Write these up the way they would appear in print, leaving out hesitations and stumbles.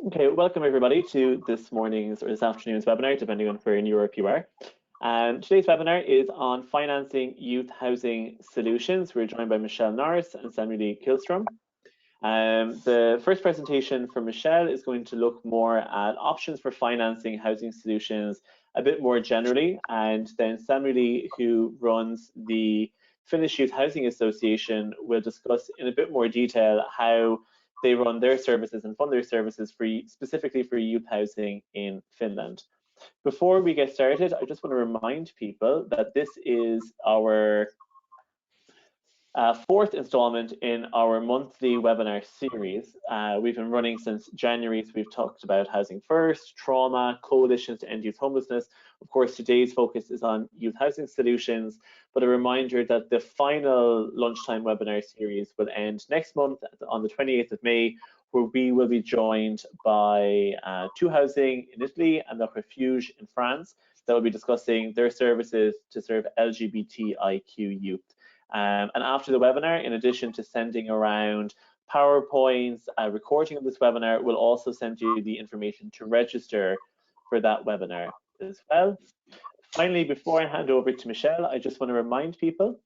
Okay, welcome everybody to this morning's or this afternoon's webinar, depending on where in Europe you are. Today's webinar is on financing youth housing solutions. We're joined by Michelle Norris and Samuel Kilstrom. The first presentation from Michelle is going to look more at options for financing housing solutions a bit more generally, and then Samuel, who runs the Finnish Youth Housing Association, will discuss in a bit more detail how they run their services and fund their services specifically for youth housing in Finland. Before we get started, I just want to remind people that this is our fourth installment in our monthly webinar series. We've been running since January, so we've talked about housing first, trauma, coalitions to end youth homelessness. Of course, today's focus is on youth housing solutions, but a reminder that the final lunchtime webinar series will end next month on the 28th of May, where we will be joined by Two Housing in Italy and the Refuge in France that will be discussing their services to serve LGBTIQ youth. And after the webinar, in addition to sending around PowerPoints, a recording of this webinar, we'll also send you the information to register for that webinar as well. Finally, before I hand over to Michelle, I just want to remind people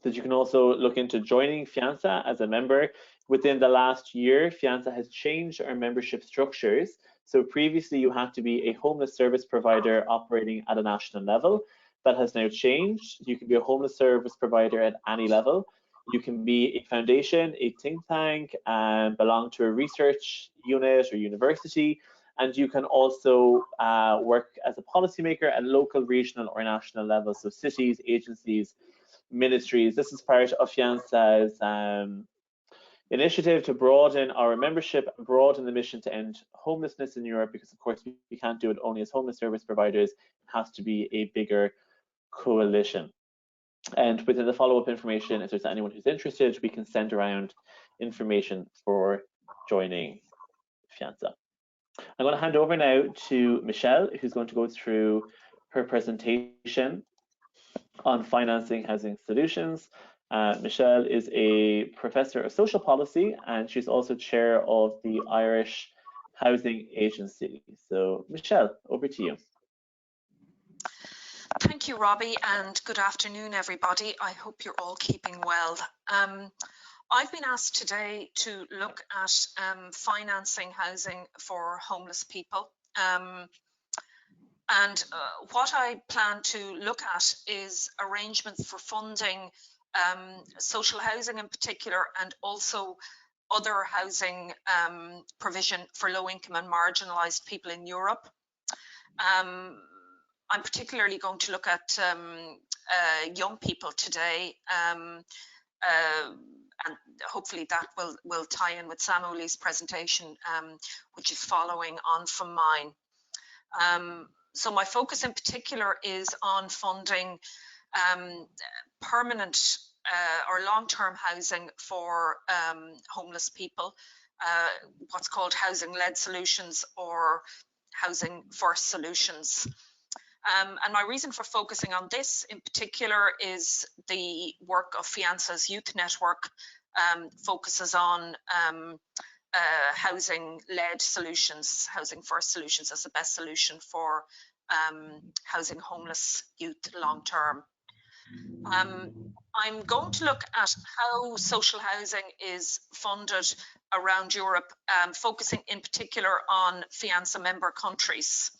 that you can also look into joining Fianza as a member. Within the last year, Fianza has changed our membership structures. So previously you had to be a homeless service provider operating at a national level. That has now changed. You can be a homeless service provider at any level. You can be a foundation, a think tank, and belong to a research unit or university. And you can also work as a policymaker at local, regional, or national level. So cities, agencies, ministries. This is part of Fianza's initiative to broaden our membership and broaden the mission to end homelessness in Europe, because of course we can't do it only as homeless service providers. It has to be a bigger coalition. And within the follow-up information, if there's anyone who's interested, we can send around information for joining Fianza. I'm going to hand over now to Michelle, who's going to go through her presentation on financing housing solutions. Michelle is a professor of social policy, and she's also chair of the Irish Housing Agency. So Michelle, over to you. Thank you, Robbie, and good afternoon, everybody. I hope you're all keeping well. I've been asked today to look at financing housing for homeless people. What I plan to look at is arrangements for funding social housing in particular, and also other housing provision for low-income and marginalised people in Europe. I'm particularly going to look at young people today, and hopefully that will tie in with Samuel's presentation, which is following on from mine. So my focus in particular is on funding permanent or long-term housing for homeless people, what's called housing-led solutions or housing first solutions. And my reason for focusing on this in particular is the work of Fianza's youth network focuses on housing-led solutions, housing first solutions as the best solution for housing homeless youth long-term. I'm going to look at how social housing is funded around Europe, focusing in particular on Fianza member countries.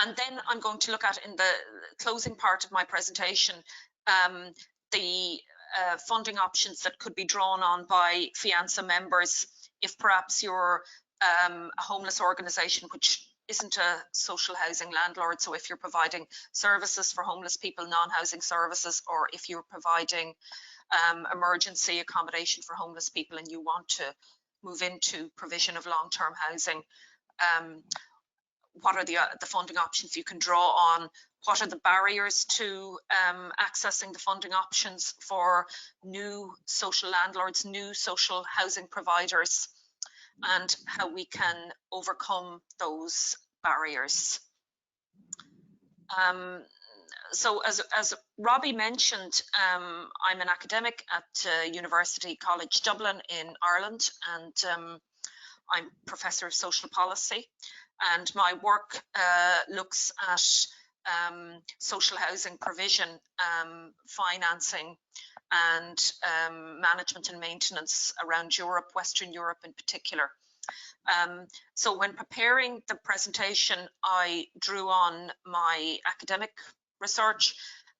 And then I'm going to look at, in the closing part of my presentation, the funding options that could be drawn on by Fianza members if perhaps you're a homeless organisation which isn't a social housing landlord. So if you're providing services for homeless people, non-housing services, or if you're providing emergency accommodation for homeless people and you want to move into provision of long-term housing, what are the funding options you can draw on? What are the barriers to accessing the funding options for new social landlords, new social housing providers, and how we can overcome those barriers? So as Robbie mentioned, I'm an academic at University College Dublin in Ireland, and I'm Professor of Social Policy, and my work looks at social housing provision, financing, and management and maintenance around Europe, Western Europe in particular. So when preparing the presentation, I drew on my academic research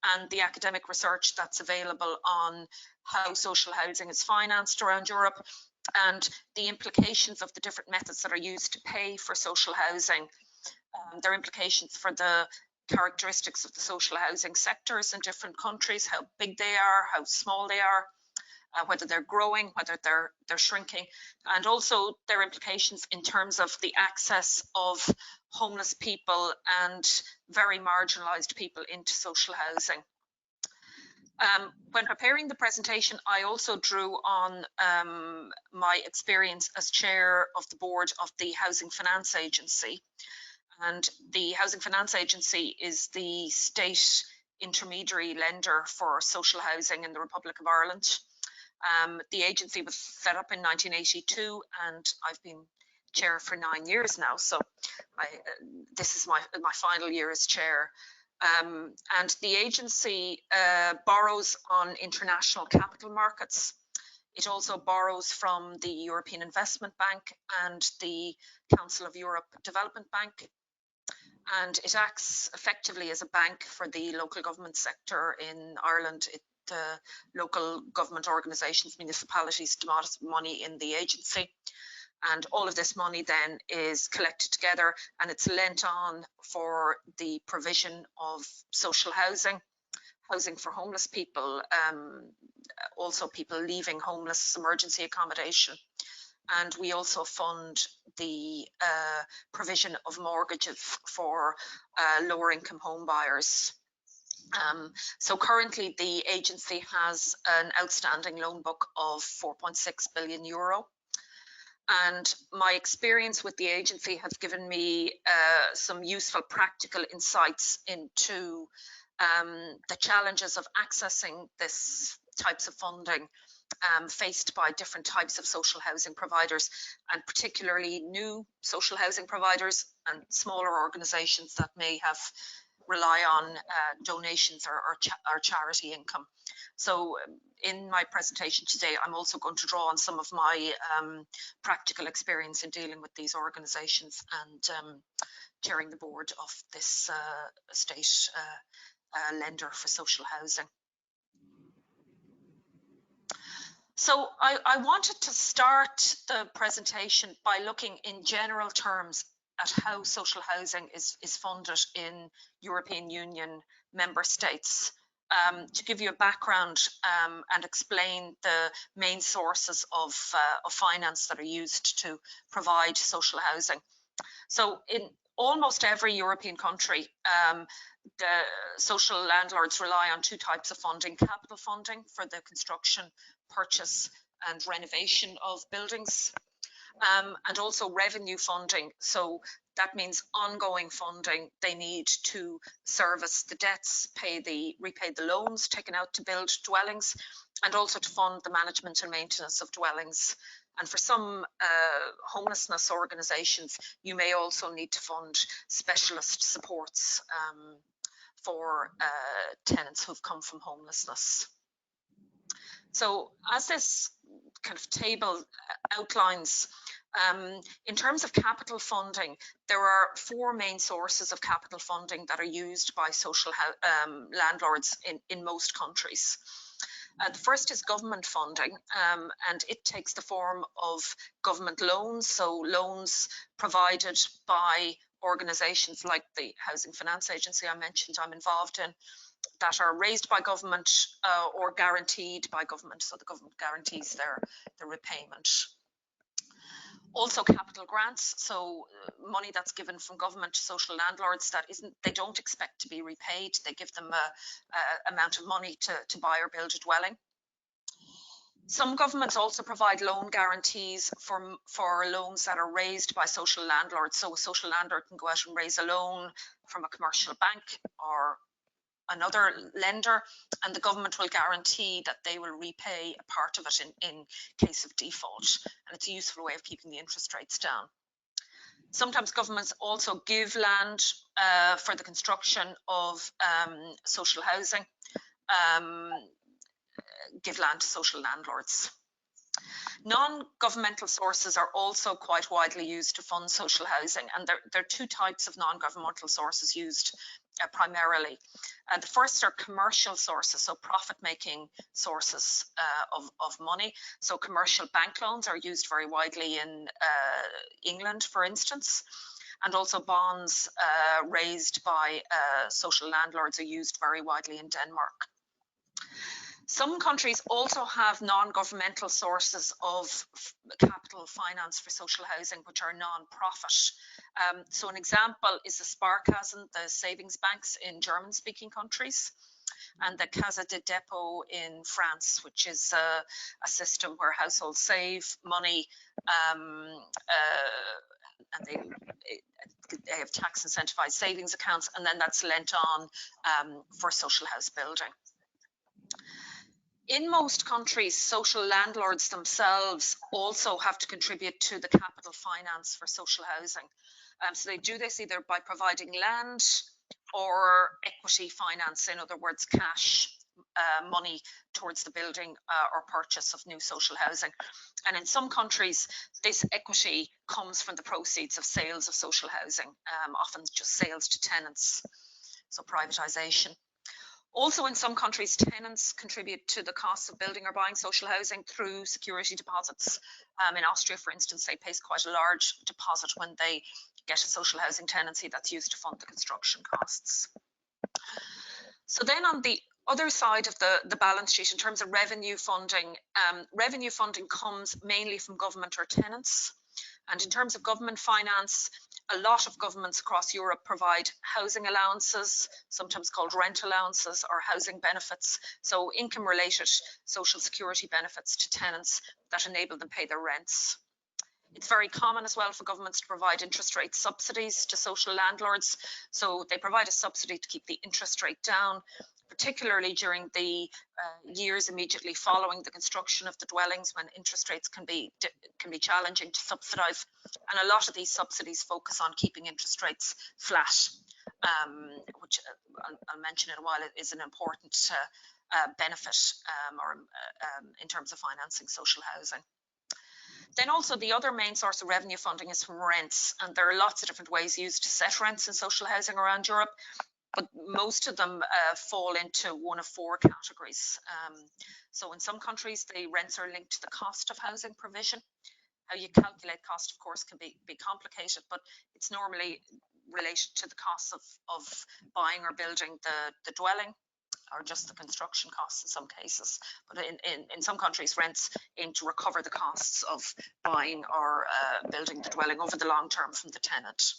and the academic research that's available on how social housing is financed around Europe, and the implications of the different methods that are used to pay for social housing, their implications for the characteristics of the social housing sectors in different countries, how big they are, how small they are, whether they're growing, whether they're shrinking, and also their implications in terms of the access of homeless people and very marginalised people into social housing. When preparing the presentation, I also drew on my experience as chair of the board of the Housing Finance Agency. And the Housing Finance Agency is the state intermediary lender for social housing in the Republic of Ireland. The agency was set up in 1982, and I've been chair for 9 years now. So this is my final year as chair. And the agency borrows on international capital markets. It also borrows from the European Investment Bank and the Council of Europe Development Bank. And it acts effectively as a bank for the local government sector in Ireland. Local government organisations, municipalities deposit money in the agency. And all of this money then is collected together and it's lent on for the provision of social housing, housing for homeless people, also people leaving homeless emergency accommodation. And we also fund the provision of mortgages for lower income home buyers. So currently the agency has an outstanding loan book of 4.6 billion euro. And my experience with the agency has given me some useful practical insights into the challenges of accessing this types of funding faced by different types of social housing providers, and particularly new social housing providers and smaller organisations that may have rely on donations or charity income. So in my presentation today, I'm also going to draw on some of my practical experience in dealing with these organisations and chairing the board of this state lender for social housing. So I wanted to start the presentation by looking in general terms at how social housing is funded in European Union member states. To give you a background and explain the main sources of finance that are used to provide social housing. So in almost every European country, the social landlords rely on two types of funding: capital funding for the construction, purchase and renovation of buildings, and also revenue funding. So that means ongoing funding. They need to service the debts, repay the loans taken out to build dwellings, and also to fund the management and maintenance of dwellings. And for some homelessness organisations, you may also need to fund specialist supports for tenants who've come from homelessness. So as this kind of table outlines, in terms of capital funding, there are four main sources of capital funding that are used by social landlords in most countries. The first is government funding, and it takes the form of government loans, so loans provided by organisations like the Housing Finance Agency I mentioned I'm involved in, that are raised by government or guaranteed by government, so the government guarantees their repayment. Also capital grants, so money that's given from government to social landlords that they don't expect to be repaid. They give them a amount of money to buy or build a dwelling. Some governments also provide loan guarantees for loans that are raised by social landlords. So a social landlord can go out and raise a loan from a commercial bank or another lender, and the government will guarantee that they will repay a part of it in case of default. And it's a useful way of keeping the interest rates down. Sometimes governments also give land for the construction of social housing, give land to social landlords. Non-governmental sources are also quite widely used to fund social housing, and there are two types of non-governmental sources used primarily. The first are commercial sources, so profit-making sources of money. So commercial bank loans are used very widely in England, for instance, and also bonds raised by social landlords are used very widely in Denmark. Some countries also have non-governmental sources of capital finance for social housing, which are non-profit. So an example is the Sparkassen, the savings banks in German-speaking countries, and the Caisse de dépôt in France, which is a system where households save money and they have tax incentivized savings accounts, and then that's lent on for social house building. In most countries, social landlords themselves also have to contribute to the capital finance for social housing. So they do this either by providing land or equity finance, in other words, cash money towards the building or purchase of new social housing. And in some countries, this equity comes from the proceeds of sales of social housing, often just sales to tenants, so privatisation. Also, in some countries, tenants contribute to the costs of building or buying social housing through security deposits. In Austria, for instance, they pay quite a large deposit when they get a social housing tenancy that's used to fund the construction costs. So then on the other side of the balance sheet, in terms of revenue funding comes mainly from government or tenants. And in terms of government finance, a lot of governments across Europe provide housing allowances, sometimes called rent allowances, or housing benefits, so income-related social security benefits to tenants that enable them to pay their rents. It's very common as well for governments to provide interest rate subsidies to social landlords, so they provide a subsidy to keep the interest rate down, particularly during the years immediately following the construction of the dwellings, when interest rates can be challenging to subsidise. And a lot of these subsidies focus on keeping interest rates flat, which I'll mention in a while is an important benefit in terms of financing social housing. Then also the other main source of revenue funding is from rents, and there are lots of different ways used to set rents in social housing around Europe. But most of them fall into one of four categories. So in some countries, the rents are linked to the cost of housing provision. How you calculate cost, of course, can be complicated, but it's normally related to the cost of buying or building the dwelling, or just the construction costs in some cases. But in some countries, rents aim to recover the costs of buying or building the dwelling over the long term from the tenant.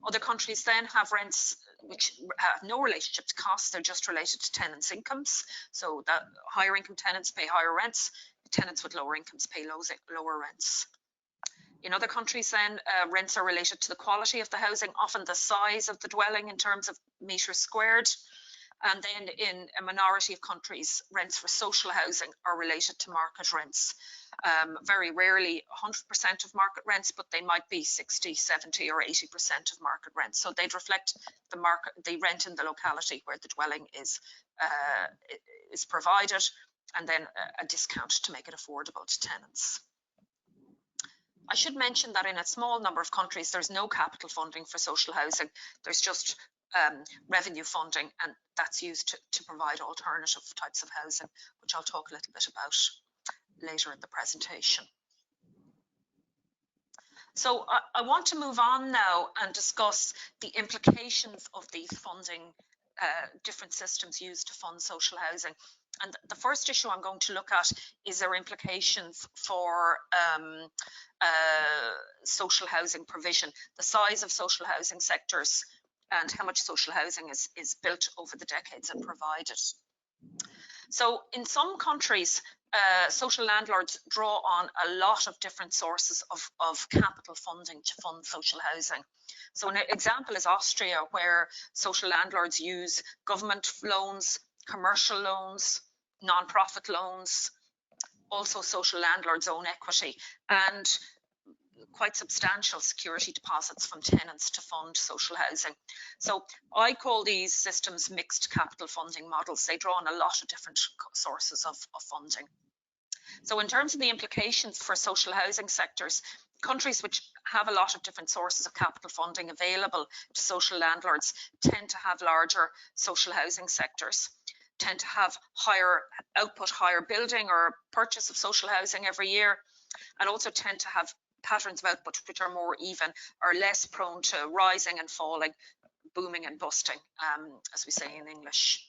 Other countries then have rents which have no relationship to costs, they're just related to tenants' incomes. So that higher income tenants pay higher rents, tenants with lower incomes pay lower rents. In other countries then, rents are related to the quality of the housing, often the size of the dwelling in terms of metres squared. And then in a minority of countries, rents for social housing are related to market rents. Very rarely 100% of market rents, but they might be 60, 70 or 80% of market rents. So they'd reflect the rent in the locality where the dwelling is provided, and then a discount to make it affordable to tenants. I should mention that in a small number of countries, there's no capital funding for social housing. There's just revenue funding, and that's used to provide alternative types of housing, which I'll talk a little bit about later in the presentation. So I want to move on now and discuss the implications of these funding, different systems used to fund social housing. And the first issue I'm going to look at is their implications for social housing provision, the size of social housing sectors, and how much social housing is built over the decades and provided. So in some countries, social landlords draw on a lot of different sources of capital funding to fund social housing. So an example is Austria, where social landlords use government loans, commercial loans, non-profit loans, also social landlords' own equity, and quite substantial security deposits from tenants to fund social housing. So I call these systems mixed capital funding models. They draw on a lot of different sources of funding. So in terms of the implications for social housing sectors, countries which have a lot of different sources of capital funding available to social landlords tend to have larger social housing sectors, tend to have higher output, higher building or purchase of social housing every year, and also tend to have patterns of output which are more even, or less prone to rising and falling, booming and busting, as we say in English.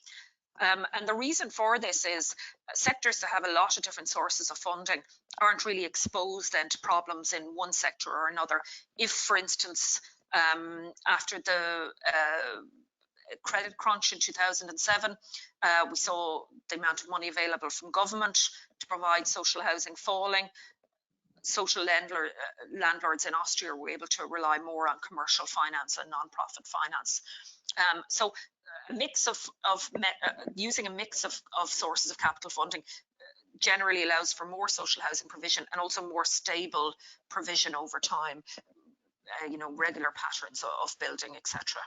And the reason for this is sectors that have a lot of different sources of funding aren't really exposed then to problems in one sector or another. If, for instance, after the credit crunch in 2007, we saw the amount of money available from government to provide social housing falling, social landlords in Austria were able to rely more on commercial finance and non-profit finance. So a mix using a mix of sources of capital funding generally allows for more social housing provision and also more stable provision over time, regular patterns of building, etc.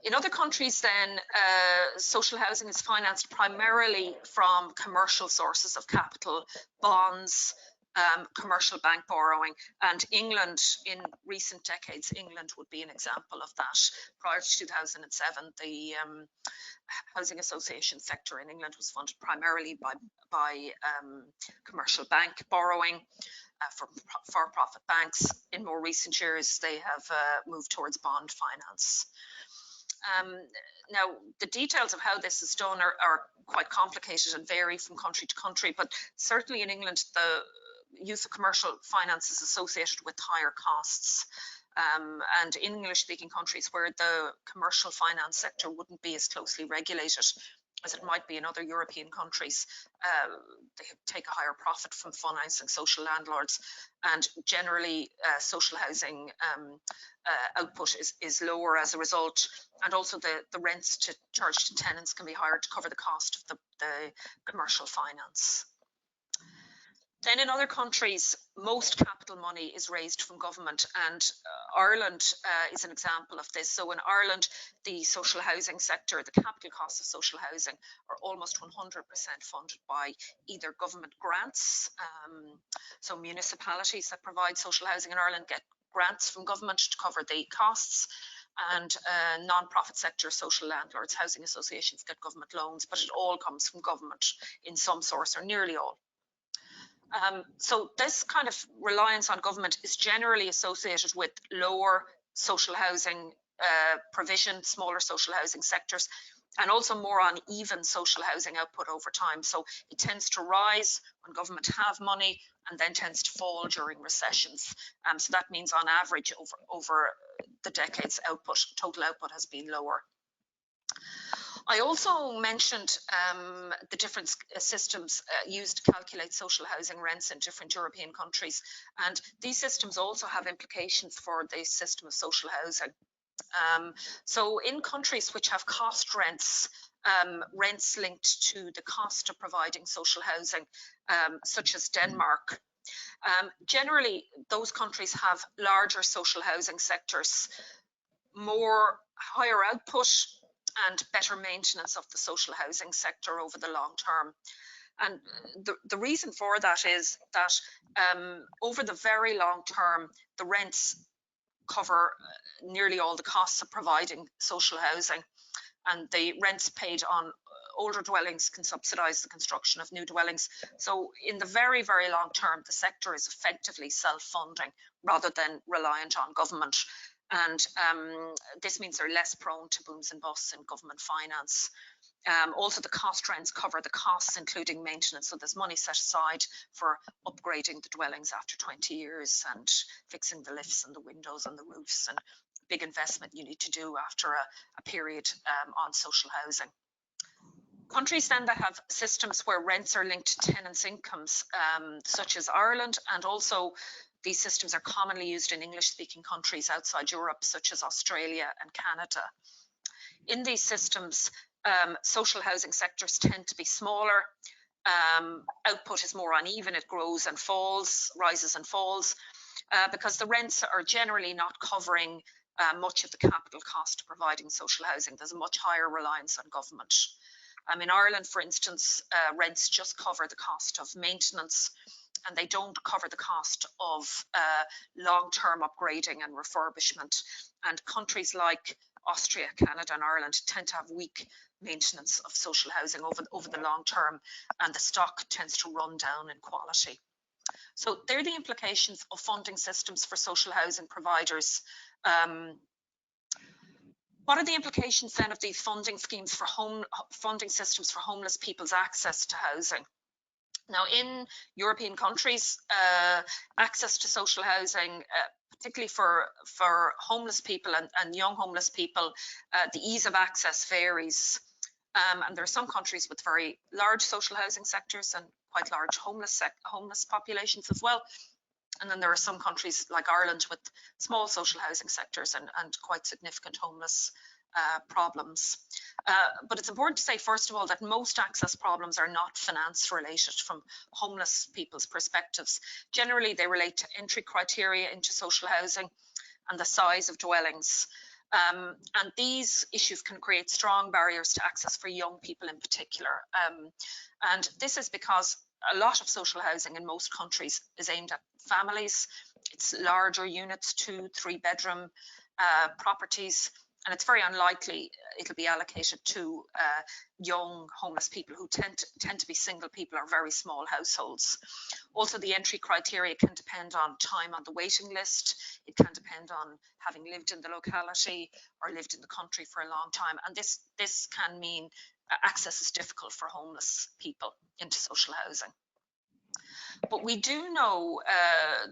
In other countries then, social housing is financed primarily from commercial sources of capital, bonds, commercial bank borrowing, and England in recent decades, England would be an example of that. Prior to 2007, the housing association sector in England was funded primarily by commercial bank borrowing for-profit banks. In more recent years, they have moved towards bond finance. Now, the details of how this is done are quite complicated and vary from country to country, but certainly in England, the use of commercial finance is associated with higher costs. And in English-speaking countries where the commercial finance sector wouldn't be as closely regulated as it might be in other European countries, they take a higher profit from financing social landlords, and generally social housing output is lower as a result, and also the rents charged to tenants can be higher to cover the cost of the commercial finance. Then in other countries, most capital money is raised from government, and Ireland is an example of this. So in Ireland, the social housing sector, the capital costs of social housing are almost 100% funded by either government grants, so municipalities that provide social housing in Ireland get grants from government to cover the costs, and non-profit sector social landlords, housing associations get government loans, but it all comes from government in some source or nearly all. So this kind of reliance on government is generally associated with lower social housing provision, smaller social housing sectors, and also more uneven social housing output over time. So it tends to rise when government have money and then tends to fall during recessions. So that means on average over the decades, total output has been lower. I also mentioned the different systems used to calculate social housing rents in different European countries, and these systems also have implications for the system of social housing. So in countries which have cost rents, rents linked to the cost of providing social housing, such as Denmark, generally those countries have larger social housing sectors, higher output, and better maintenance of the social housing sector over the long term. And the reason for that is that over the very long term, the rents cover nearly all the costs of providing social housing, and the rents paid on older dwellings can subsidise the construction of new dwellings. So in the very, very long term, the sector is effectively self-funding rather than reliant on government. And this means they're less prone to booms and busts in government finance. Also, the cost rents cover the costs, including maintenance. So there's money set aside for upgrading the dwellings after 20 years and fixing the lifts and the windows and the roofs, and big investment you need to do after a period on social housing. Countries then that have systems where rents are linked to tenants' incomes, such as Ireland, and also these systems are commonly used in English-speaking countries outside Europe, such as Australia and Canada. In these systems, social housing sectors tend to be smaller. Output is more uneven, it grows and falls, rises and falls, because the rents are generally not covering much of the capital cost of providing social housing. There's a much higher reliance on government. In Ireland, for instance, rents just cover the cost of maintenance, and they don't cover the cost of long-term upgrading and refurbishment. And countries like Austria, Canada and Ireland tend to have weak maintenance of social housing over the long term, and the stock tends to run down in quality. So they're the implications of funding systems for social housing providers. What are the implications then of these funding schemes for funding systems for homeless people's access to housing? Now, in European countries, access to social housing, particularly for homeless people and young homeless people, the ease of access varies. And there are some countries with very large social housing sectors and quite large homeless populations as well. And then there are some countries like Ireland with small social housing sectors and quite significant homeless problems. But it's important to say, first of all, that most access problems are not finance related from homeless people's perspectives. Generally, they relate to entry criteria into social housing and the size of dwellings. And these issues can create strong barriers to access for young people in particular. And this is because a lot of social housing in most countries is aimed at families. It's larger units, 2-3 bedroom properties, and it's very unlikely it'll be allocated to young homeless people who tend to be single people or very small households. Also, the entry criteria can depend on time on the waiting list. It can depend on having lived in the locality or lived in the country for a long time, and this can mean access is difficult for homeless people into social housing. But we do know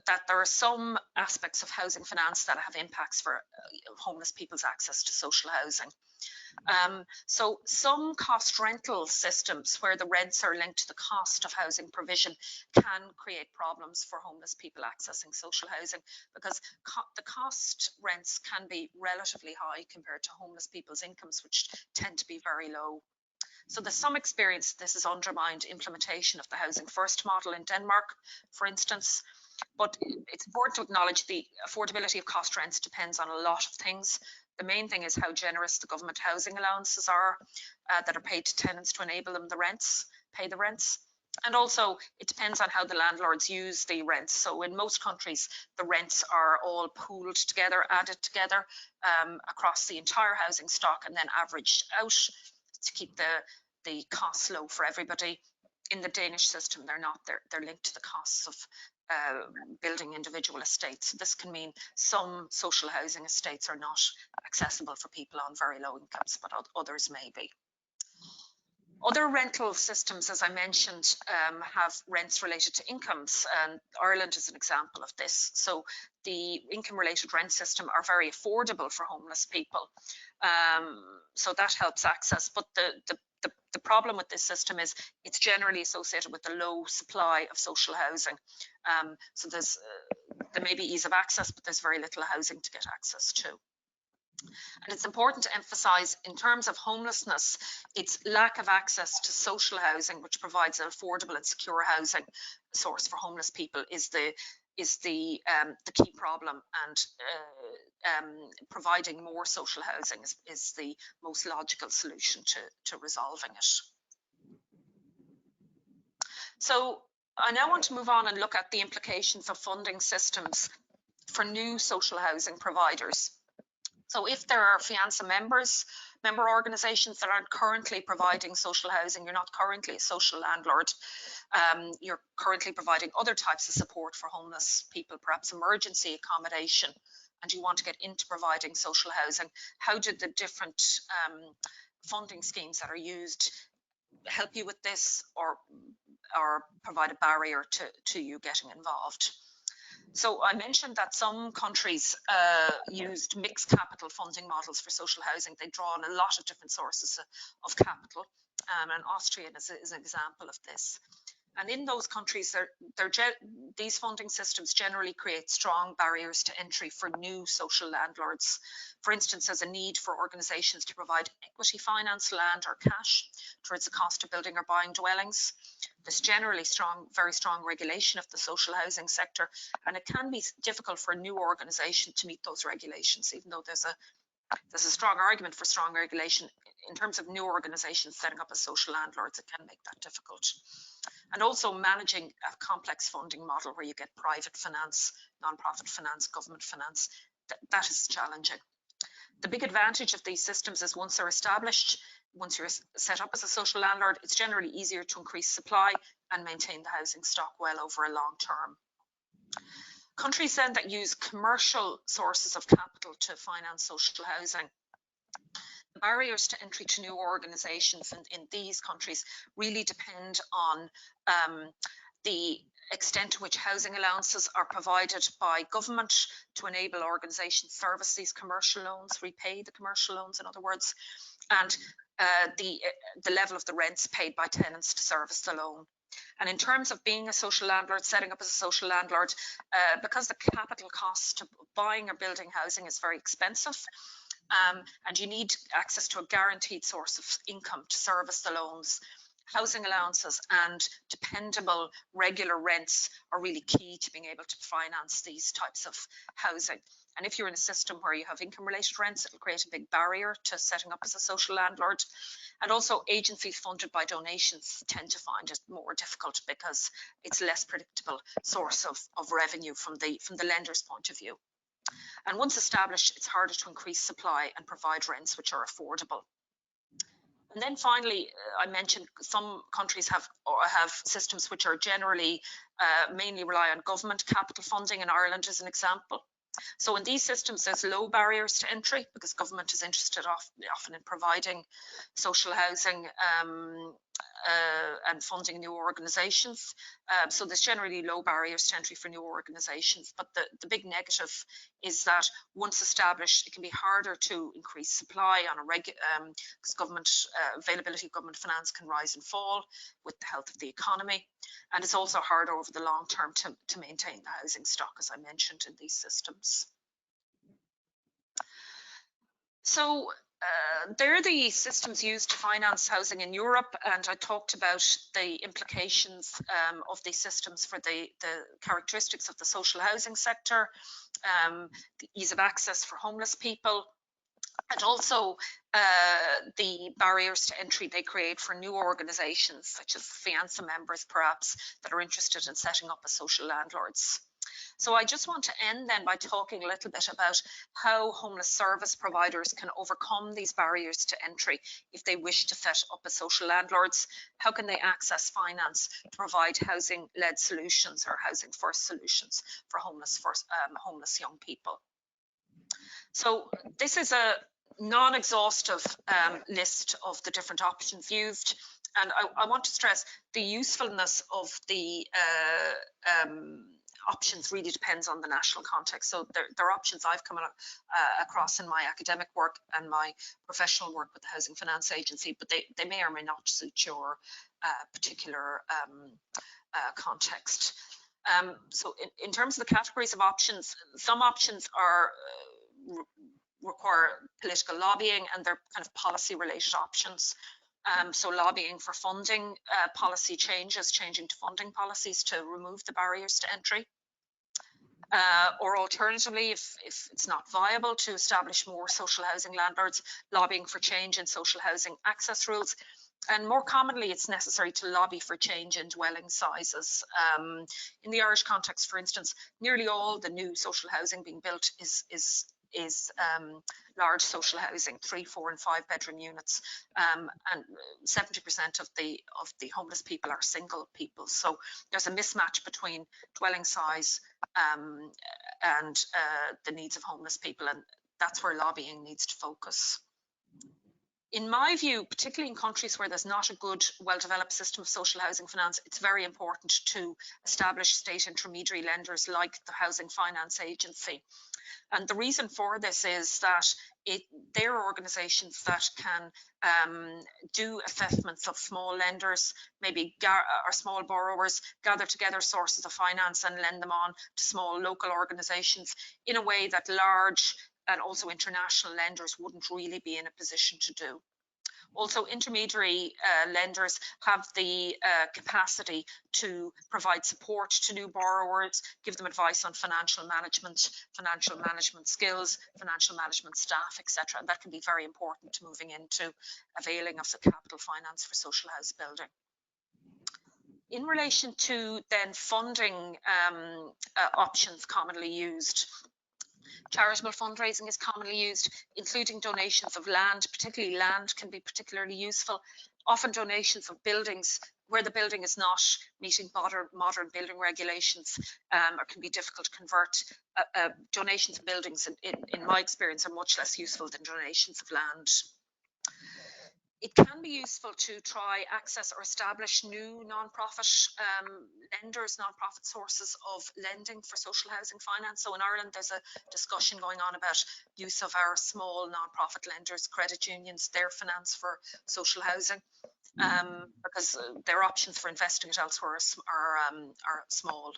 that there are some aspects of housing finance that have impacts for homeless people's access to social housing. So some cost rental systems where the rents are linked to the cost of housing provision can create problems for homeless people accessing social housing, because the cost rents can be relatively high compared to homeless people's incomes, which tend to be very low. So there's some experience this has undermined implementation of the Housing First model in Denmark, for instance. But it's important to acknowledge the affordability of cost rents depends on a lot of things. The main thing is how generous the government housing allowances are that are paid to tenants to enable them pay the rents. And also it depends on how the landlords use the rents. So in most countries, the rents are all pooled together, added together across the entire housing stock and then averaged out to keep the costs low for everybody. In the Danish system, they're not. They're linked to the costs of building individual estates. This can mean some social housing estates are not accessible for people on very low incomes, but others may be. Other rental systems, as I mentioned, have rents related to incomes, and Ireland is an example of this. So the income-related rent system are very affordable for homeless people. So that helps access, but the problem with this system is it's generally associated with the low supply of social housing. So there may be ease of access, but there's very little housing to get access to. And it's important to emphasise, in terms of homelessness, its lack of access to social housing, which provides an affordable and secure housing source for homeless people, is the key problem, and providing more social housing is the most logical solution to resolving it. So I now want to move on and look at the implications of funding systems for new social housing providers. So if there are FIANSA member organisations that aren't currently providing social housing, you're not currently a social landlord, you're currently providing other types of support for homeless people, perhaps emergency accommodation, and you want to get into providing social housing, how do the different funding schemes that are used help you with this, or provide a barrier to you getting involved? So I mentioned that some countries used mixed capital funding models for social housing. They draw on a lot of different sources of capital. and Austria is an example of this. And in those countries, these funding systems generally create strong barriers to entry for new social landlords. For instance, there's a need for organisations to provide equity finance, land or cash towards the cost of building or buying dwellings. There's generally very strong regulation of the social housing sector, and it can be difficult for a new organisation to meet those regulations, even though there's a strong argument for strong regulation. In terms of new organisations setting up as social landlords, it can make that difficult. And also managing a complex funding model where you get private finance, non-profit finance, government finance, that is challenging. The big advantage of these systems is once they're established, once you're set up as a social landlord, it's generally easier to increase supply and maintain the housing stock well over a long term. Countries then that use commercial sources of capital to finance social housing, the barriers to entry to new organisations in these countries really depend on the extent to which housing allowances are provided by government to enable organisations to service these commercial loans, repay the commercial loans, in other words, and the level of the rents paid by tenants to service the loan. And in terms of being a social landlord, setting up as a social landlord, because the capital cost of buying or building housing is very expensive, and you need access to a guaranteed source of income to service the loans, housing allowances and dependable regular rents are really key to being able to finance these types of housing. And if you're in a system where you have income related rents, it'll create a big barrier to setting up as a social landlord. And also agencies funded by donations tend to find it more difficult because it's a less predictable source of revenue from the lender's point of view. And once established, it's harder to increase supply and provide rents which are affordable. And then finally, I mentioned some countries have systems which are generally mainly rely on government capital funding, and Ireland is an example. So in these systems, there's low barriers to entry because government is interested often in providing social housing and funding new organisations. So there's generally low barriers to entry for new organisations. But the big negative is that once established, it can be harder to increase supply on a because government availability of government finance can rise and fall with the health of the economy. And it's also harder over the long term to maintain the housing stock, as I mentioned, in these systems. So they're the systems used to finance housing in Europe, and I talked about the implications of these systems for the characteristics of the social housing sector, the ease of access for homeless people, and also the barriers to entry they create for new organisations, such as fianza members perhaps, that are interested in setting up as social landlords. So I just want to end then by talking a little bit about how homeless service providers can overcome these barriers to entry if they wish to set up as social landlords. How can they access finance to provide housing-led solutions or housing-first solutions for homeless young people? So this is a non-exhaustive list of the different options used, and I want to stress the usefulness of the options really depends on the national context. So there are options I've come across in my academic work and my professional work with the Housing Finance Agency, but they may or may not suit your particular context. So in terms of the categories of options, some options are require political lobbying, and they're kind of policy related options. So lobbying for funding policy changes, changing to funding policies to remove the barriers to entry. Or alternatively, if it's not viable to establish more social housing landlords, lobbying for change in social housing access rules. And more commonly, it's necessary to lobby for change in dwelling sizes. In the Irish context, for instance, nearly all the new social housing being built is large social housing, 3, 4 and 5 bedroom units, and 70% of the homeless people are single people. So there's a mismatch between dwelling size and the needs of homeless people, and that's where lobbying needs to focus. In my view, particularly in countries where there's not a good, well-developed system of social housing finance, it's very important to establish state intermediary lenders like the Housing Finance Agency. And the reason for this is that they're organisations that can do assessments of small lenders, maybe or small borrowers, gather together sources of finance and lend them on to small local organisations in a way that large and also international lenders wouldn't really be in a position to do. Also, intermediary lenders have the capacity to provide support to new borrowers, give them advice on financial management skills, financial management staff, etc. And that can be very important to moving into availing of the capital finance for social house building. In relation to then funding options commonly used, charitable fundraising is commonly used, including donations of land. Particularly land can be particularly useful. Often donations of buildings where the building is not meeting modern building regulations or can be difficult to convert. Donations of buildings, in my experience, are much less useful than donations of land. It can be useful to try access or establish new non-profit lenders, non-profit sources of lending for social housing finance. So in Ireland, there's a discussion going on about use of our small non-profit lenders, credit unions, their finance for social housing, because their options for investing it elsewhere are small.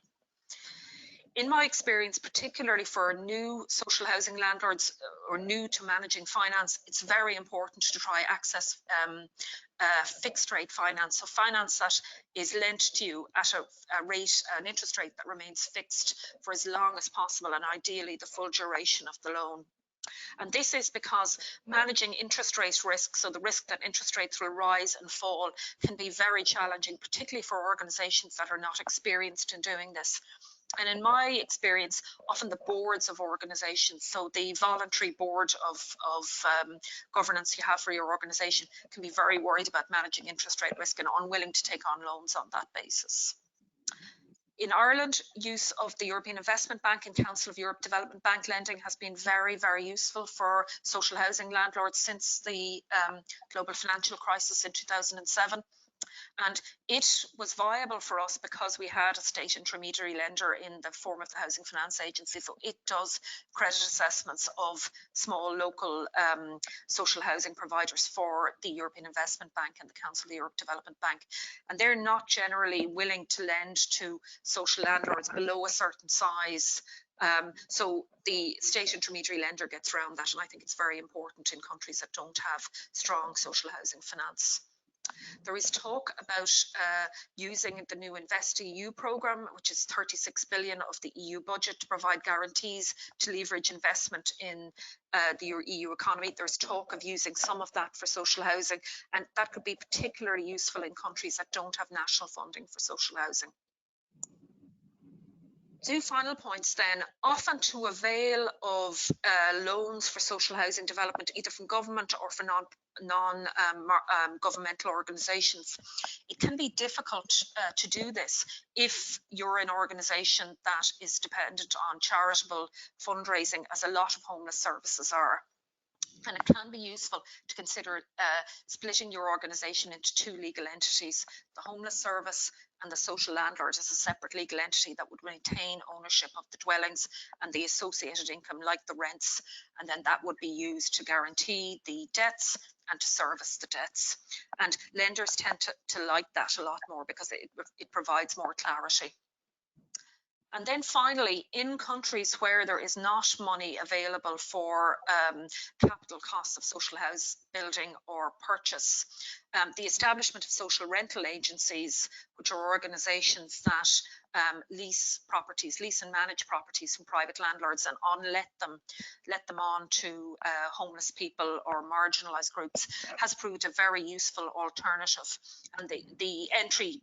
In my experience, particularly for new social housing landlords or new to managing finance, it's very important to try access fixed rate finance. So finance that is lent to you at an interest rate that remains fixed for as long as possible, and ideally the full duration of the loan. And this is because managing interest rate risk, so the risk that interest rates will rise and fall, can be very challenging, particularly for organisations that are not experienced in doing this. And in my experience, often the boards of organisations, so the voluntary board of governance you have for your organisation, can be very worried about managing interest rate risk and unwilling to take on loans on that basis. In Ireland, use of the European Investment Bank and Council of Europe Development Bank lending has been very, very useful for social housing landlords since the global financial crisis in 2007. And it was viable for us because we had a state intermediary lender in the form of the Housing Finance Agency. So it does credit assessments of small local social housing providers for the European Investment Bank and the Council of the Europe Development Bank. And they're not generally willing to lend to social landlords below a certain size. So the state intermediary lender gets around that, and I think it's very important in countries that don't have strong social housing finance. There is talk about using the new InvestEU programme, which is 36 billion of the EU budget, to provide guarantees to leverage investment in the EU economy. There's talk of using some of that for social housing, and that could be particularly useful in countries that don't have national funding for social housing. Two final points then. Often to avail of loans for social housing development, either from government or for non-governmental organisations, it can be difficult to do this if you're an organisation that is dependent on charitable fundraising, as a lot of homeless services are. And it can be useful to consider splitting your organisation into two legal entities. The homeless service and the social landlord as a separate legal entity that would maintain ownership of the dwellings and the associated income, like the rents, and then that would be used to guarantee the debts and to service the debts. And lenders tend to like that a lot more because it provides more clarity. And then finally, in countries where there is not money available for capital costs of social house building or purchase, the establishment of social rental agencies, which are organisations that lease and manage properties from private landlords and let them on to homeless people or marginalised groups, has proved a very useful alternative. And the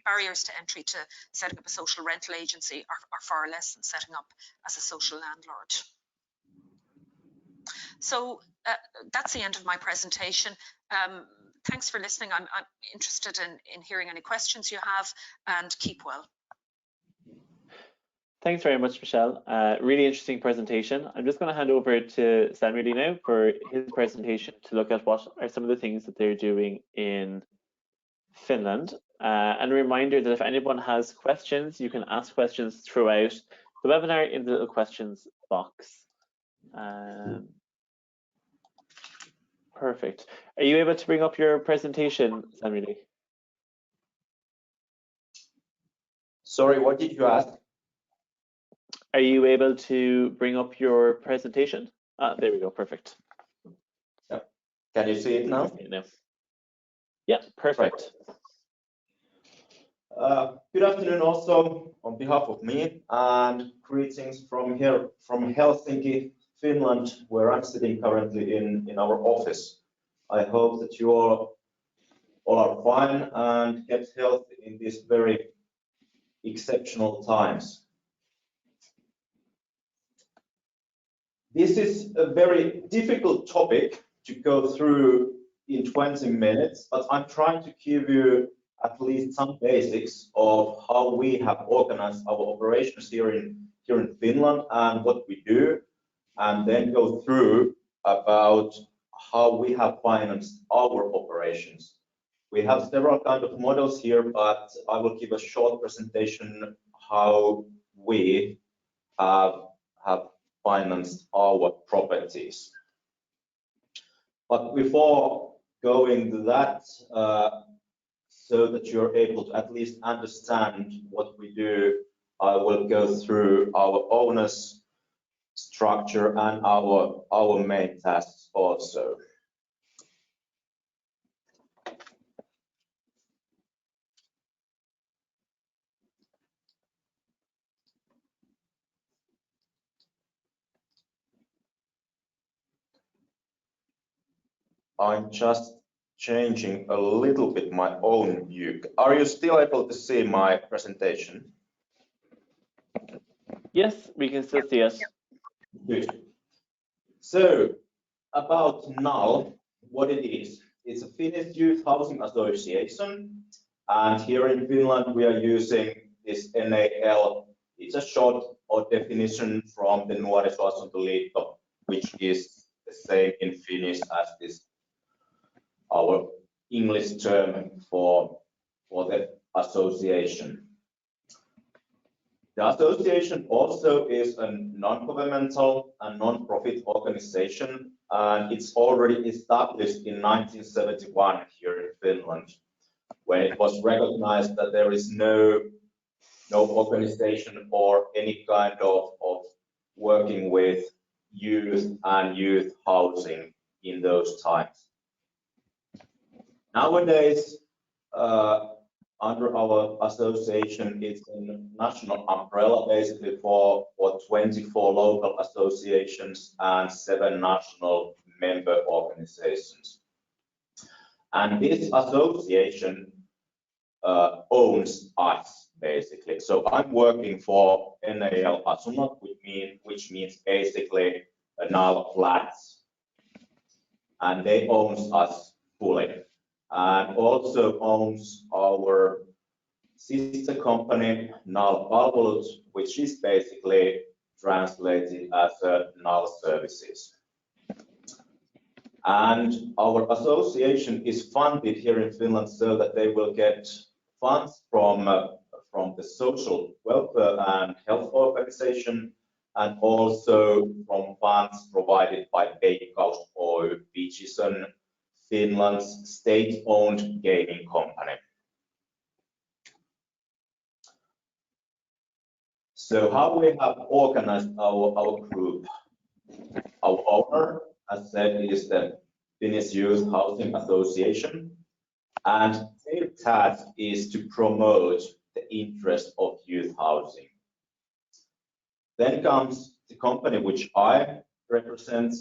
barriers to entry to setting up a social rental agency are far less than setting up as a social landlord. So that's the end of my presentation. Thanks for listening. I'm interested in hearing any questions you have, and keep well. Thanks very much, Michelle. Really interesting presentation. I'm just going to hand over to Samuel now for his presentation to look at what are some of the things that they're doing in Finland. And a reminder that if anyone has questions, you can ask questions throughout the webinar in the little questions box. Perfect. Are you able to bring up your presentation, Samuel? Sorry, what did you ask? Are you able to bring up your presentation? There we go, perfect. Yeah. Can you see it now? Yeah, perfect. Good afternoon also on behalf of me, and greetings from here, from Helsinki, Finland, where I'm sitting currently in our office. I hope that you all are fine and kept healthy in these very exceptional times. This is a very difficult topic to go through in 20 minutes, but I'm trying to give you at least some basics of how we have organized our operations here in Finland and what we do, and then go through about how we have financed our operations. We have several kind of models here, but I will give a short presentation how we have financed our properties. But before going to that, so that you're able to at least understand what we do, I will go through our owners structure and our main tasks also. I'm just changing a little bit my own view. Are you still able to see my presentation? Yes, we can still see it. Good. So about NAL, what it is. It's a Finnish Youth Housing Association, and here in Finland we are using this NAL. It's a short or definition from the Nuorisosääntö-liitto, which is the same in Finnish as this our English term for the association. The association also is a non-governmental and non-profit organization, and it's already established in 1971 here in Finland, when it was recognized that there is no organization or any kind of working with youth and youth housing in those times. Nowadays, under our association, it's a national umbrella basically for 24 local associations and 7 national member organizations. And this association owns us basically. So I'm working for NAL Asunnot, which means basically NAL flats, and they own us fully. And also owns our sister company NAL Palvelut, which is basically translated as NAL Services. And our association is funded here in Finland so that they will get funds from the social welfare and health organization, and also from funds provided by Veikkaus Oy, which is Finland's state-owned gaming company. So how we have organized our group? Our owner, as said, is the Finnish Youth Housing Association, and their task is to promote the interest of youth housing. Then comes the company which I represent,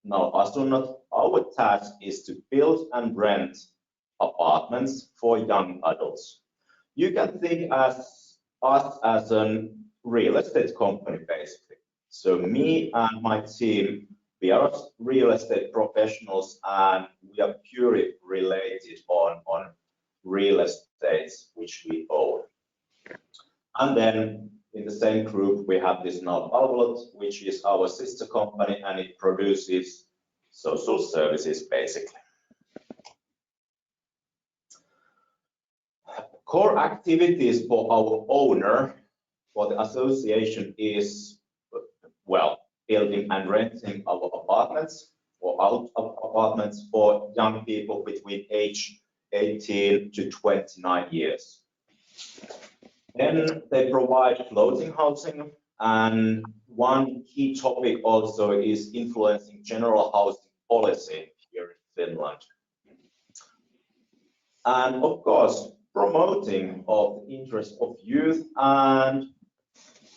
NAL Asunnot. Our task is to build and rent apartments for young adults. You can think us as a real estate company basically. So me and my team, we are real estate professionals, and we are purely related on real estate which we own. And then in the same group, we have this now Palvelut, which is our sister company, and it produces social services basically. Core activities for our owner, for the association, is, well, building and renting our apartments or out of apartments for young people between age 18 to 29 years. Then they provide floating housing, and one key topic also is influencing general housing policy here in Finland. And of course, promoting of the interest of youth and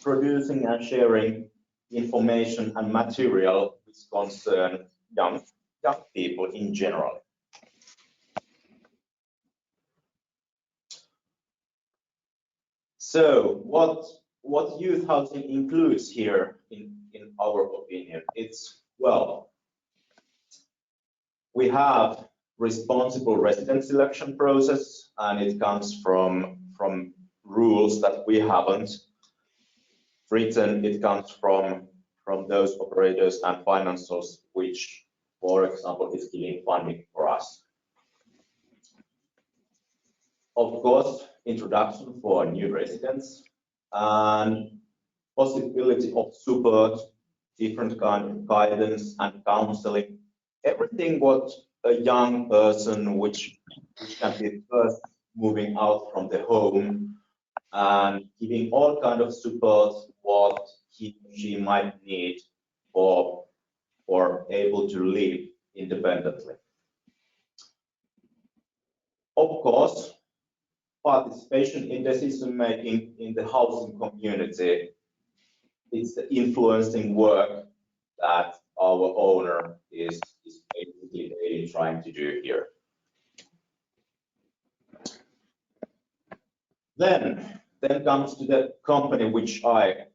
producing and sharing information and material which concern young people in general. So what youth housing includes here in our opinion, it's, well, we have responsible resident selection process, and it comes from rules that we haven't written. It comes from those operators and financials which, for example, is giving funding for us. Of course, introduction for new residents and possibility of support, different kind of guidance and counseling, everything what a young person which can be first moving out from the home, and giving all kind of support what he or she might need for able to live independently. Of course, participation in decision making in the housing community is the influencing work that our owner is basically really trying to do here. Then comes to the company which I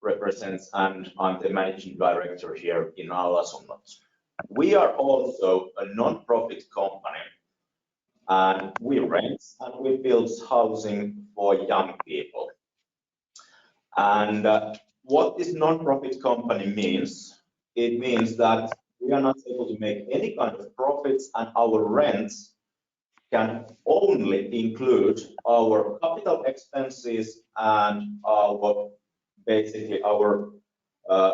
represent, and I'm the managing director here in Alasunnot. We are also a non-profit company, and we rent and we build housing for young people. And what this non-profit company means, it means that we are not able to make any kind of profits, and our rents can only include our capital expenses and basically our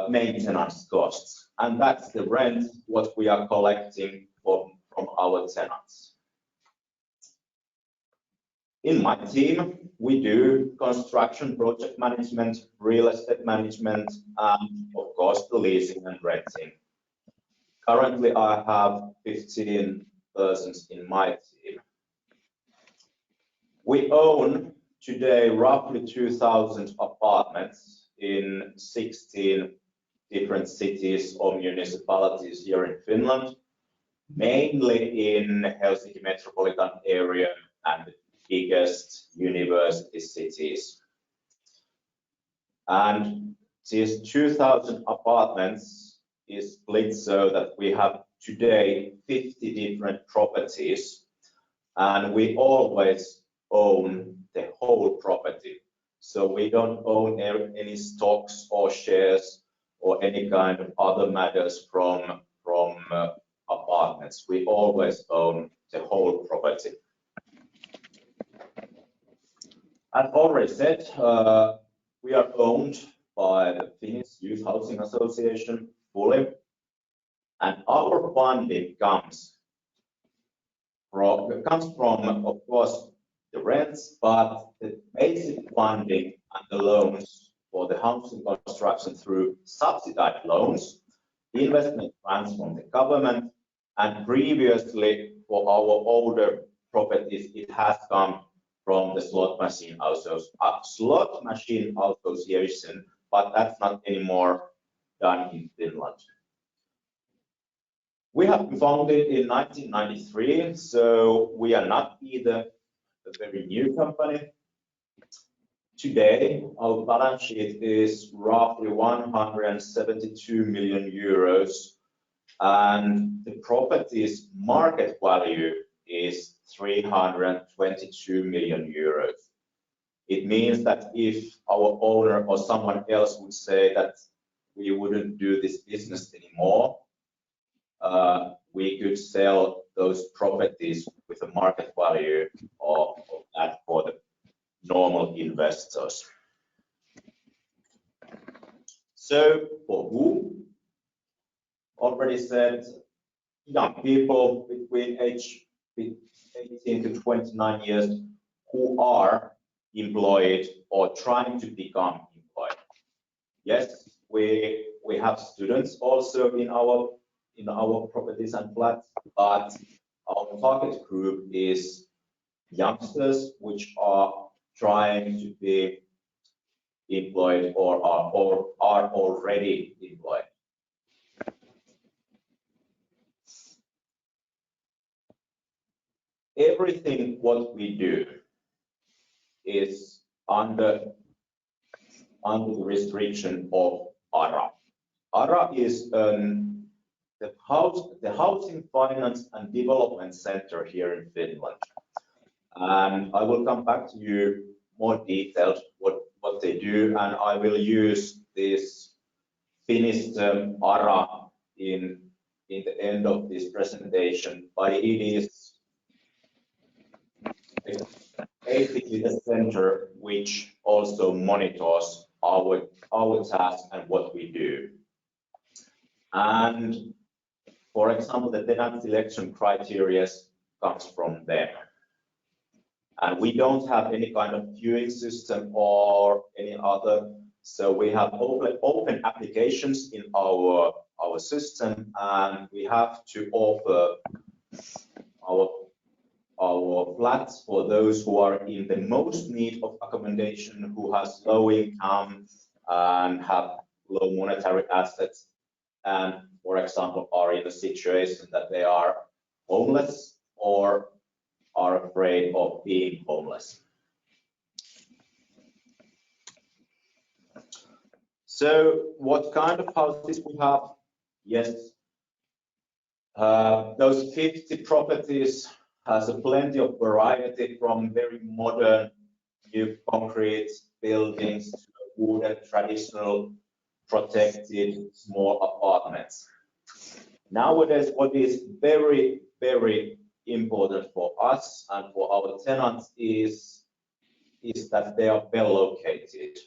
maintenance costs. And that's the rent what we are collecting from our tenants. In my team, we do construction, project management, real estate management, and of course the leasing and renting. Currently, I have 15 persons in my team. We own today roughly 2,000 apartments in 16 different cities or municipalities here in Finland, mainly in Helsinki metropolitan area and the biggest university cities. And these 2,000 apartments is split so that we have today 50 different properties, and we always own the whole property. So we don't own any stocks or shares or any kind of other matters from apartments. We always own the whole property. As already said, we are owned by the Finnish Youth Housing Association fully, and our funding comes from, of course, the rents, but the basic funding and the loans for the housing construction through subsidized loans, investment grants from the government, and previously for our older properties, it has come from the slot machine association, but that's not anymore done in Finland. We have been founded in 1993, so we are not either a very new company. Today, our balance sheet is roughly 172 million euros, and the property's market value is 322 million euros. It means that if our owner or someone else would say that we wouldn't do this business anymore, we could sell those properties with a market value of that for the normal investors. So for who? Already said, young people between age 18 to 29 years who are employed or trying to become employed. Yes, we have students also in our properties and flats, but our target group is youngsters which are trying to be employed or are already employed. Everything what we do is under the restriction of ARA. ARA is the Housing Finance and Development Center here in Finland. And I will come back to you more detailed what they do, and I will use this Finnish term ARA in the end of this presentation, but it is basically the center which also monitors our tasks and what we do. And for example, the tenant selection criteria comes from them. And we don't have any kind of queuing system or any other. So we have open applications in our system, and we have to offer our flats for those who are in the most need of accommodation, who has low income and have low monetary assets, and for example are in a situation that they are homeless or are afraid of being homeless. So what kind of houses we have? Yes, those 50 properties has a plenty of variety, from very modern new concrete buildings to wooden traditional protected small apartments. Nowadays, what is very, very important for us and for our tenants is that they are well located,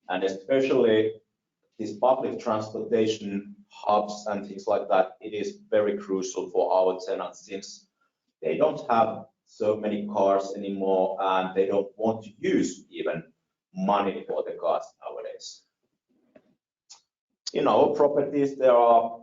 and especially these public transportation hubs and things like that. It is very crucial for our tenants, since they don't have so many cars anymore and they don't want to use even money for the cars nowadays. In our properties, there are,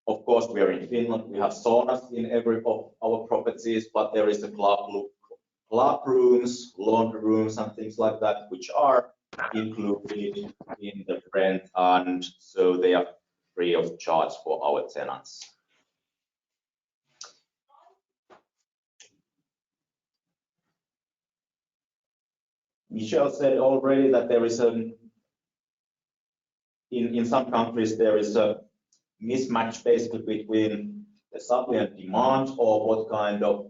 of course, we are in Finland, we have saunas in every of our properties, but there is a club rooms, laundry rooms and things like that, which are included in the rent, and so they are free of charge for our tenants. Michelle said already that there is in some countries there is a mismatch basically between the supply and demand, or what kind of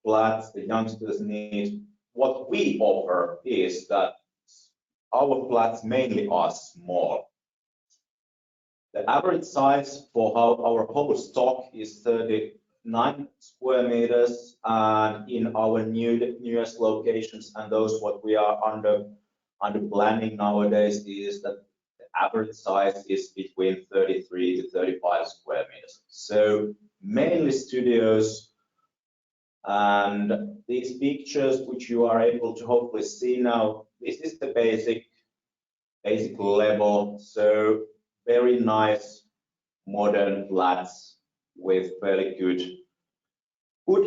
flats the youngsters need. What we offer is that our flats mainly are small. The average size for our whole stock is 39 square meters, and in our newest locations and those what we are under planning nowadays is that the average size is between 33 to 35 square meters. So mainly studios, and these pictures which you are able to hopefully see now, this is the basic level. So very nice modern flats with fairly good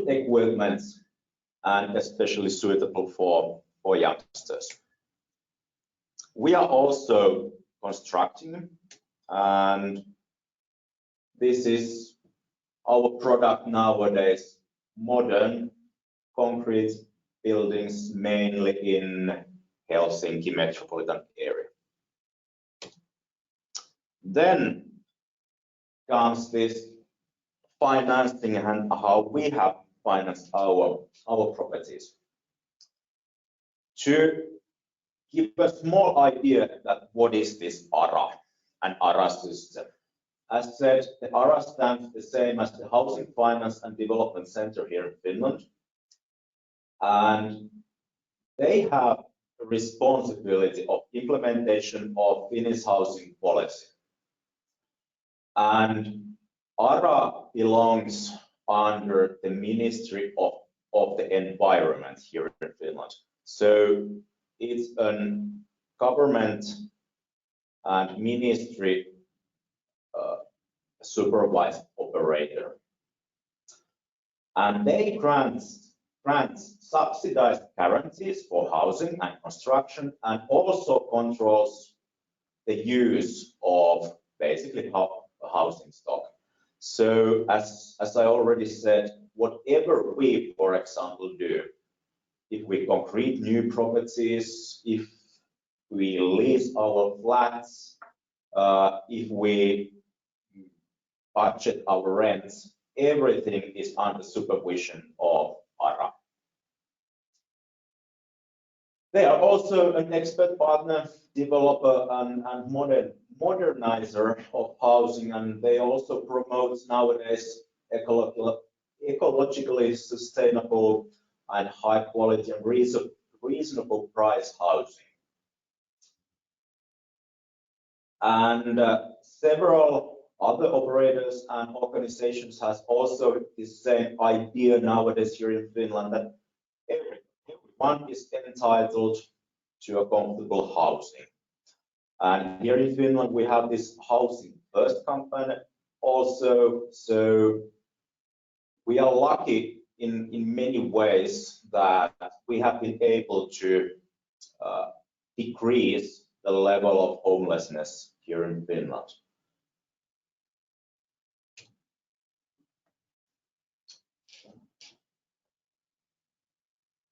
equipment, and especially suitable for youngsters. We are also constructing, and this is our product nowadays, modern concrete buildings, mainly in Helsinki metropolitan area. Then comes this financing and how we have financed our properties. To give a small idea that what is this ARA, an ARA system. As said, the ARA stands the same as the Housing Finance and Development Center here in Finland. And they have a responsibility of implementation of Finnish housing policy. And ARA belongs under the Ministry of the Environment here in Finland. So it's a government and ministry supervised operator. And they grants subsidized guarantees for housing and construction, and also controls the use of basically housing stock. So as I already said, whatever we, for example, do, if we concrete new properties, if we lease our flats, if we budget our rents, everything is under supervision of ARA. They are also an expert partner, developer, and modernizer of housing, and they also promote nowadays ecologically sustainable and high quality and reasonable price housing. And several other operators and organizations has also the same idea nowadays here in Finland, that everyone is entitled to a comfortable housing. And here in Finland we have this Housing First campaign also, so we are lucky in many ways that we have been able to decrease the level of homelessness here in Finland.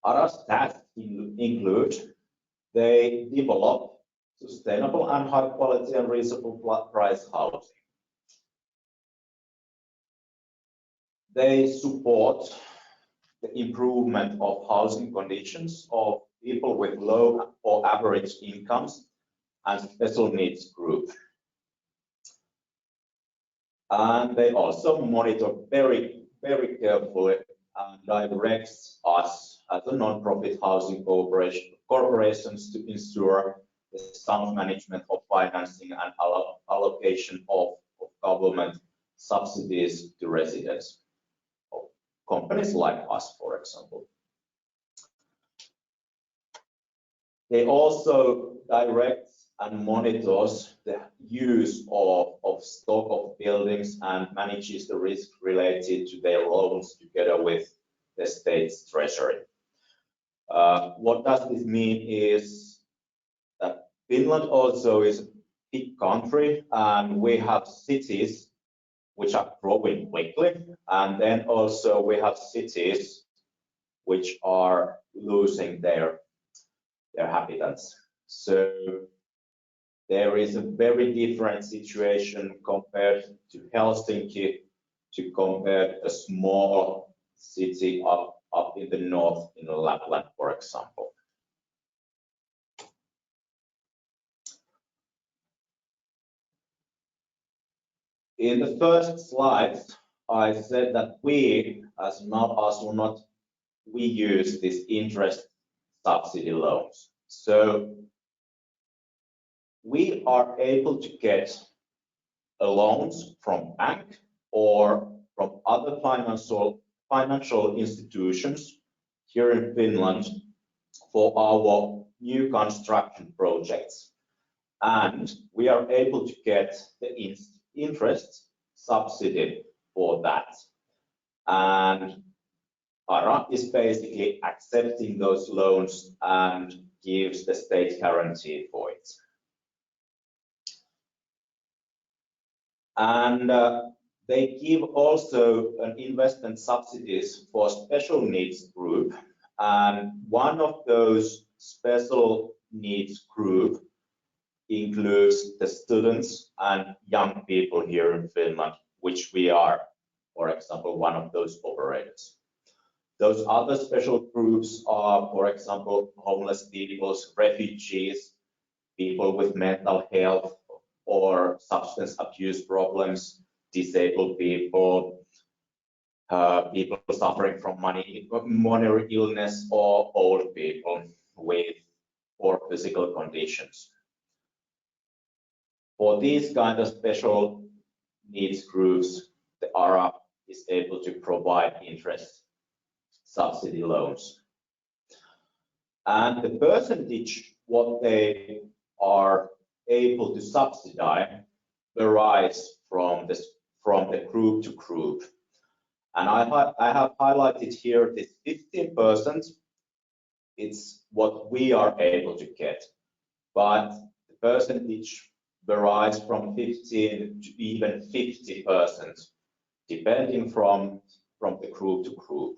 ARA's tasks include, they develop sustainable and high quality and reasonable price housing. They support the improvement of housing conditions of people with low or average incomes and special needs group. And they also monitor very carefully and directs us as a non-profit housing corporations to ensure the sound management of financing and allocation of government subsidies to residents of companies like us, for example. They also direct and monitors the use of stock of buildings and manages the risk related to their loans together with the state's treasury. What does this mean is that Finland also is a big country, and we have cities which are growing quickly, and then also we have cities which are losing their habitats. So there is a very different situation compared to Helsinki to compare a small city up in the north in Lapland, for example. In the first slide, I said that we, as not, we use this interest subsidy loans. So we are able to get loans from bank or from other financial institutions here in Finland for our new construction projects. And we are able to get the interest subsidy for that. And ARA is basically accepting those loans and gives the state guarantee for it. And they give also an investment subsidies for special needs group. And one of those special needs group includes the students and young people here in Finland, which we are, for example, one of those operators. Those other special groups are, for example, homeless people, refugees, people with mental health or substance abuse problems, disabled people, people suffering from monetary illness, or old people with poor physical conditions. For these kind of special needs groups, the ARA is able to provide interest subsidy loans. And the percentage what they are able to subsidize varies from the group to group. And I have highlighted here this 15%. It's what we are able to get, but the percentage varies from 15 to even 50%, depending from the group to group.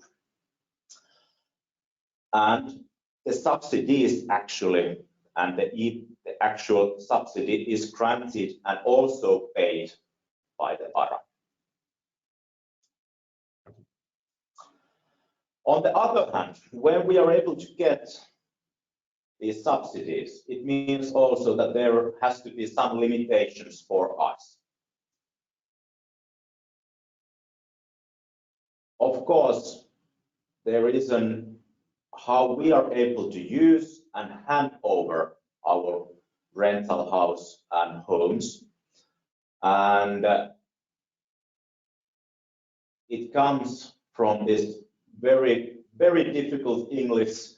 And the subsidies actually, and the actual subsidy is granted and also paid by the ARA. On the other hand, when we are able to get these subsidies, it means also that there has to be some limitations for us. Of course, there is how we are able to use and hand over our rental house and homes, and it comes from this very difficult English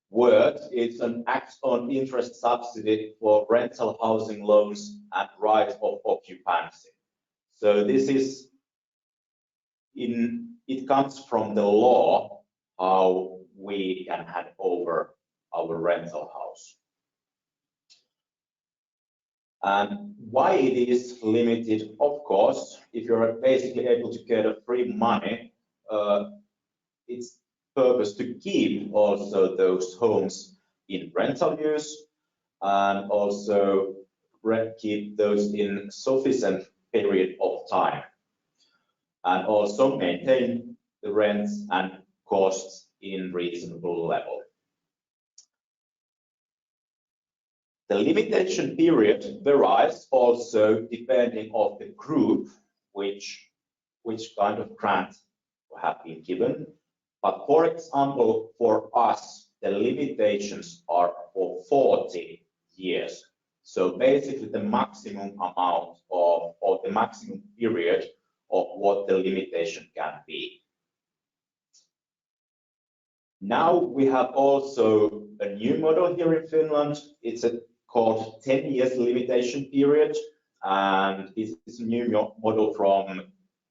word. It's an act-on interest subsidy for rental housing loans and right of occupancy. So this is it comes from the law how we can hand over our rental house. And why it is limited, of course, if you're basically able to get a free money, it's purpose to keep also those homes in rental use and also keep those in sufficient period of time, and also maintain the rents and costs in reasonable level. The limitation period varies also depending on the group, which kind of grant have been given. But for example, for us, the limitations are for 40 years. So basically the maximum amount of, or the maximum period of what the limitation can be. Now we have also a new model here in Finland. It's called 10 years limitation period, and it's a new model from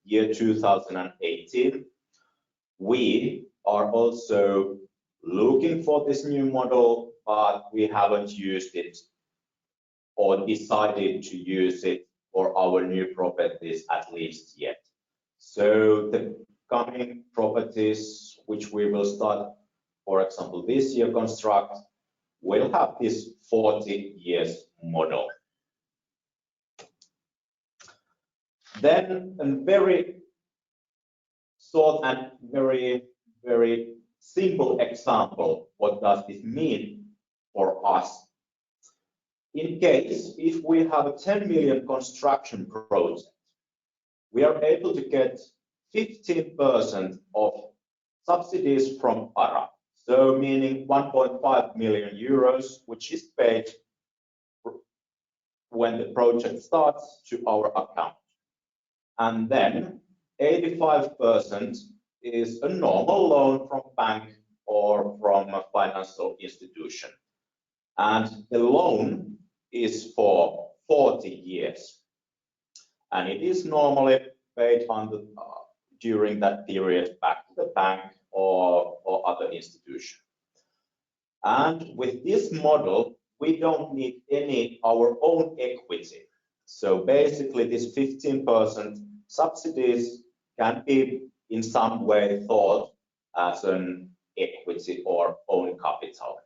year 2018. We are also looking for this new model, but we haven't used it or decided to use it for our new properties at least yet. So the coming properties which we will start, for example, this year construct, will have this 40 years model. Then a very short and very simple example, what does this mean for us? In case if we have a 10 million construction project, we are able to get 15% of subsidies from ARA. So meaning 1.5 million euros, which is paid when the project starts to our account. And then 85% is a normal loan from bank or from a financial institution. And the loan is for 40 years. And it is normally paid during that period back to the bank or other institution. And with this model, we don't need our own equity. So basically this 15% subsidies can be in some way thought as an equity or own capital.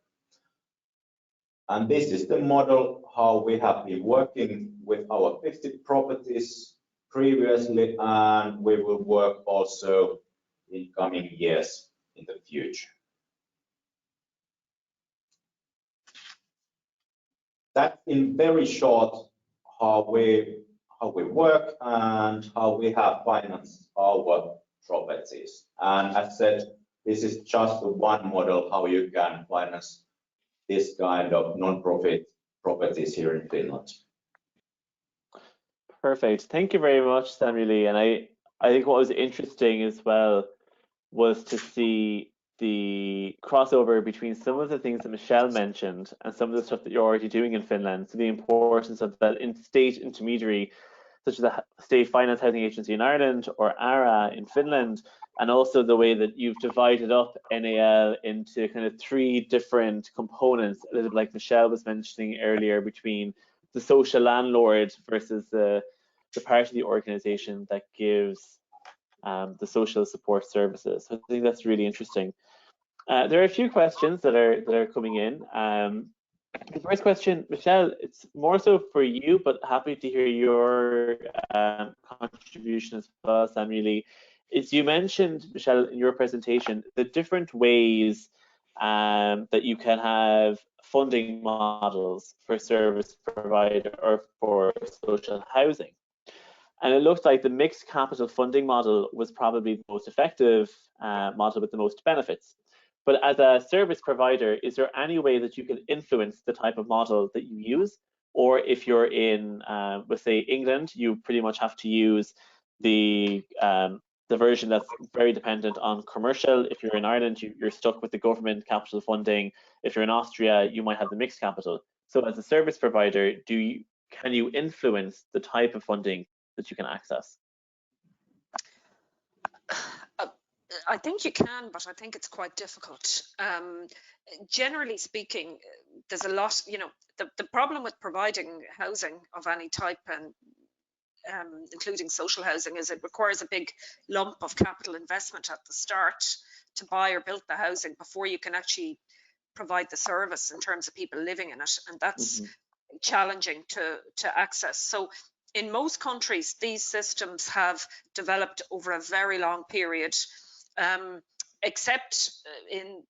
And this is the model how we have been working with our 50 properties previously, and we will work also in coming years in the future. That's in very short how we work and how we have financed our properties. And as said, this is just one model how you can finance this kind of non-profit properties here in Finland. Perfect. Thank you very much, Samuel. And I think what was interesting as well was to see the crossover between some of the things that Michelle mentioned and some of the stuff that you're already doing in Finland. So the importance of that state intermediary, such as the State Finance Housing Agency in Ireland or ARA in Finland, and also the way that you've divided up NAL into kind of 3 different components, a little bit like Michelle was mentioning earlier, between the social landlord versus the part of the organization that gives the social support services. So I think that's really interesting. There are a few questions that are coming in. The first question, Michelle, it's more so for you, but happy to hear your contribution as well, Samuel. Is you mentioned, Michelle, in your presentation, the different ways that you can have funding models for service provider or for social housing. And it looked like the mixed capital funding model was probably the most effective model with the most benefits. But as a service provider, is there any way that you can influence the type of model that you use? Or if you're in, let's say, England, you pretty much have to use the version that's very dependent on commercial. If you're in Ireland, you're stuck with the government capital funding. If you're in Austria, you might have the mixed capital. So as a service provider, can you influence the type of funding that you can access? I think you can, but I think it's quite difficult. Generally speaking, there's a lot, the problem with providing housing of any type, and including social housing, is it requires a big lump of capital investment at the start to buy or build the housing before you can actually provide the service in terms of people living in it, and that's challenging to access. So in most countries, these systems have developed over a very long period, except in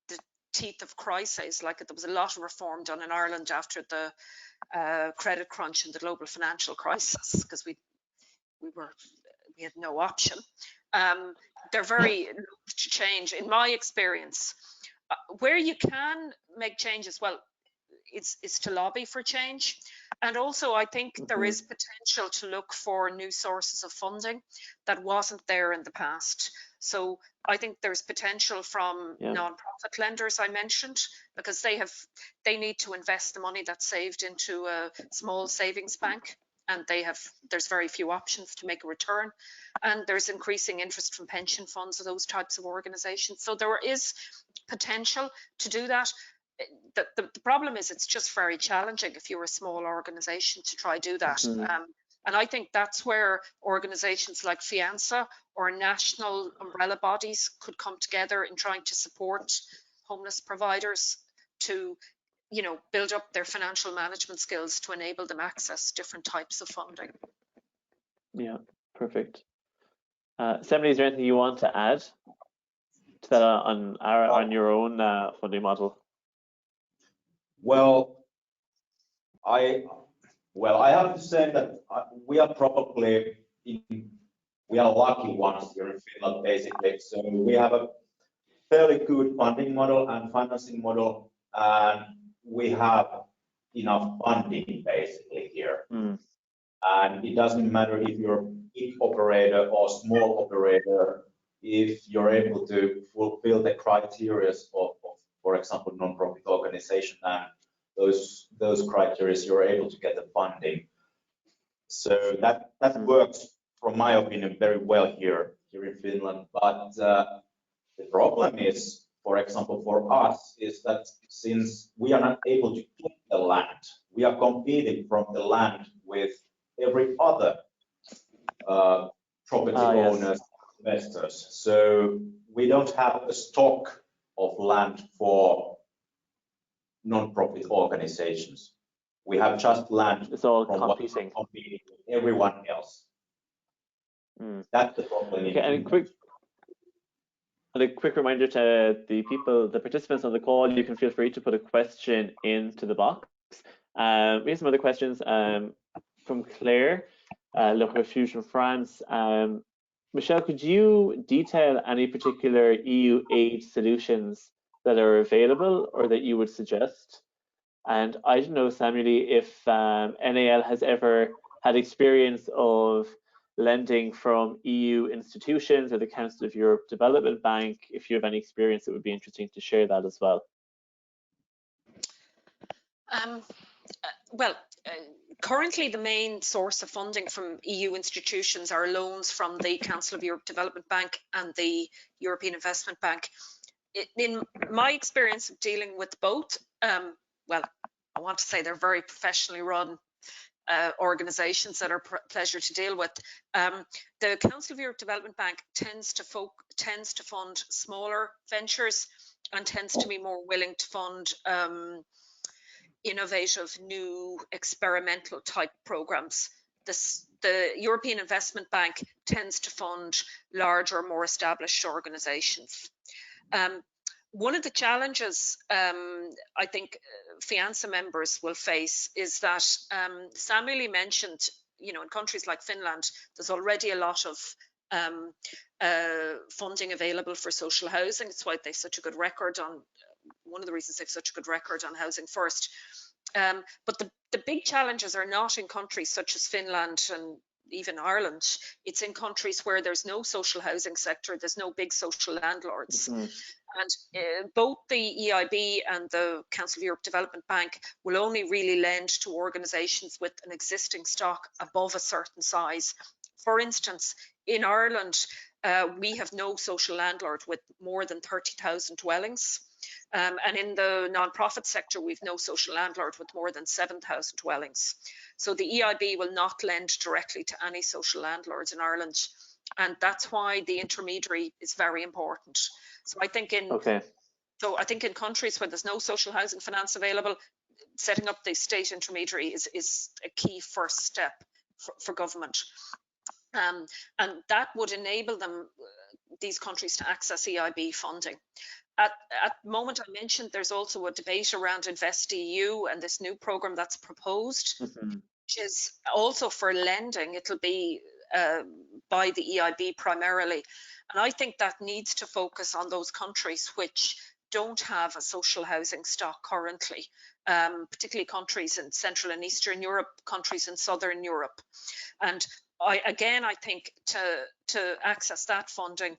the teeth of crises. Like, there was a lot of reform done in Ireland after the credit crunch and the global financial crisis, because we had no option. They're very loath to change, in my experience. Where you can make changes, well, is to lobby for change. And also, I think there is potential to look for new sources of funding that wasn't there in the past. So I think there's potential from non-profit lenders I mentioned, because they need to invest the money that's saved into a small savings bank, and there's very few options to make a return. And there's increasing interest from pension funds or those types of organizations. So there is potential to do that. The problem is it's just very challenging if you're a small organization to try do that. And I think that's where organizations like Fianza or national umbrella bodies could come together in trying to support homeless providers to, build up their financial management skills to enable them access different types of funding. Yeah, perfect. Samuel, is there anything you want to add to that on your own funding model? Well, I have to say that we are probably we are lucky ones here in Finland, basically. So we have a fairly good funding model and financing model, and we have enough funding basically here. And it doesn't matter if you're a big operator or small operator, if you're able to fulfill the criteria of for example, non-profit organization, and those criteria, you're able to get the funding. So that works, from my opinion, very well here in Finland. But the problem is, for example, for us, is that since we are not able to get the land, we are competing from the land with every other property owners, investors. So we don't have a stock of land for non-profit organizations. We have just land. It's all from competing with everyone else. That's the problem. Okay, and And a quick reminder to the participants on the call, you can feel free to put a question into the box. We have some other questions from Claire, Le Refuge from France. Michelle, could you detail any particular EU aid solutions that are available or that you would suggest? And I don't know, Samuel, if NAL has ever had experience of lending from EU institutions or the Council of Europe Development Bank. If you have any experience, it would be interesting to share that as well. Currently the main source of funding from EU institutions are loans from the Council of Europe Development Bank and the European Investment Bank. In my experience of dealing with both, well, I want to say they're very professionally run organizations that are a pleasure to deal with. The Council of Europe Development Bank tends to fund smaller ventures and tends to be more willing to fund innovative, new, experimental type programs. The European Investment Bank tends to fund larger, more established organizations. One of the challenges I think FIANZA members will face is that Samuel mentioned, in countries like Finland, there's already a lot of funding available for social housing. It's why they've such a good record on, one of the reasons they've such a good record on Housing First. But the big challenges are not in countries such as Finland and even Ireland. It's in countries where there's no social housing sector, there's no big social landlords. Mm-hmm. And both the EIB and the Council of Europe Development Bank will only really lend to organisations with an existing stock above a certain size. For instance, in Ireland, we have no social landlord with more than 30,000 dwellings. And in the non-profit sector, we've no social landlord with more than 7,000 dwellings. So the EIB will not lend directly to any social landlords in Ireland. And that's why the intermediary is very important. So I think in countries where there's no social housing finance available, setting up the state intermediary is a key first step for government. And that would enable these countries to access EIB funding. At the moment I mentioned, there's also a debate around InvestEU and this new program that's proposed, mm-hmm. which is also for lending. It'll be by the EIB primarily. And I think that needs to focus on those countries which don't have a social housing stock currently, particularly countries in Central and Eastern Europe, countries in Southern Europe. And I think to access that funding,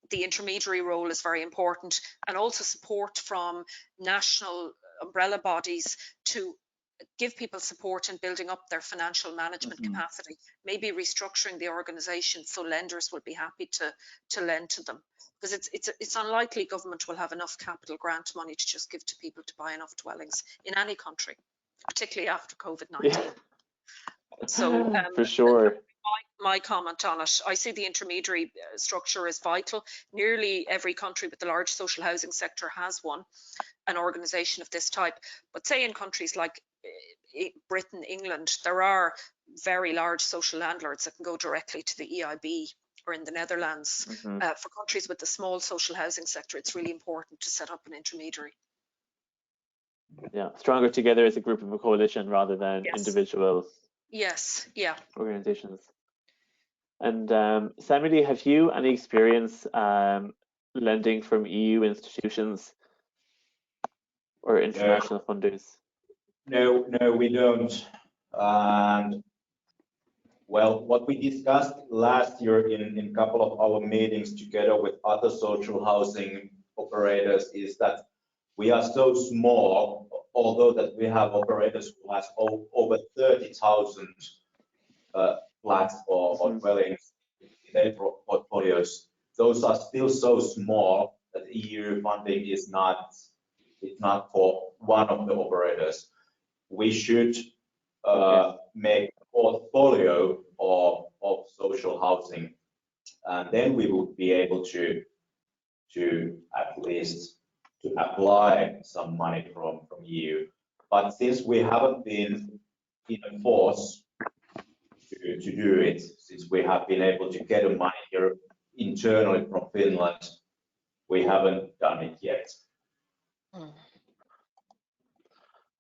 the intermediary role is very important, and also support from national umbrella bodies to give people support in building up their financial management mm-hmm. capacity, maybe restructuring the organisation so lenders will be happy to lend to them. Because it's unlikely government will have enough capital grant money to just give to people to buy enough dwellings in any country, particularly after COVID-19. Yeah. So for sure. My comment on it, I see the intermediary structure as vital. Nearly every country with a large social housing sector has an organisation of this type. But say in countries like Britain, England, there are very large social landlords that can go directly to the EIB, or in the Netherlands. Mm-hmm. For countries with a small social housing sector, it's really important to set up an intermediary. Yeah, stronger together as a group of a coalition rather than individual organizations. And Samuel, have you any experience lending from EU institutions or international funders? No, we don't. And well, what we discussed last year in a couple of our meetings together with other social housing operators is that we are so small, although that we have operators who has over 30,000 flats or dwellings in their portfolios. Those are still so small that EU funding is not for one of the operators. We should make a portfolio of social housing, and then we would be able to at least to apply some money from EU. But since we haven't been in a force to do it, since we have been able to get the money here internally from Finland, we haven't done it yet.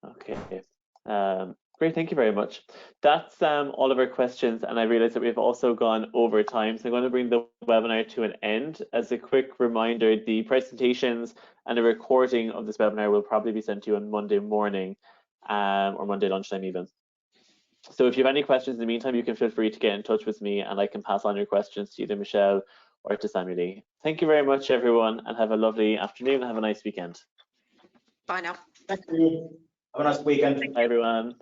Okay. Great, thank you very much. That's all of our questions, and I realize that we've also gone over time, so I'm going to bring the webinar to an end. As a quick reminder, the presentations and a recording of this webinar will probably be sent to you on Monday morning or Monday lunchtime even. So if you have any questions in the meantime, you can feel free to get in touch with me and I can pass on your questions to either Michelle or to Samuel Lee. Thank you very much, everyone, and have a lovely afternoon and have a nice weekend. Bye now. Thank you. Have a nice weekend. Bye, everyone.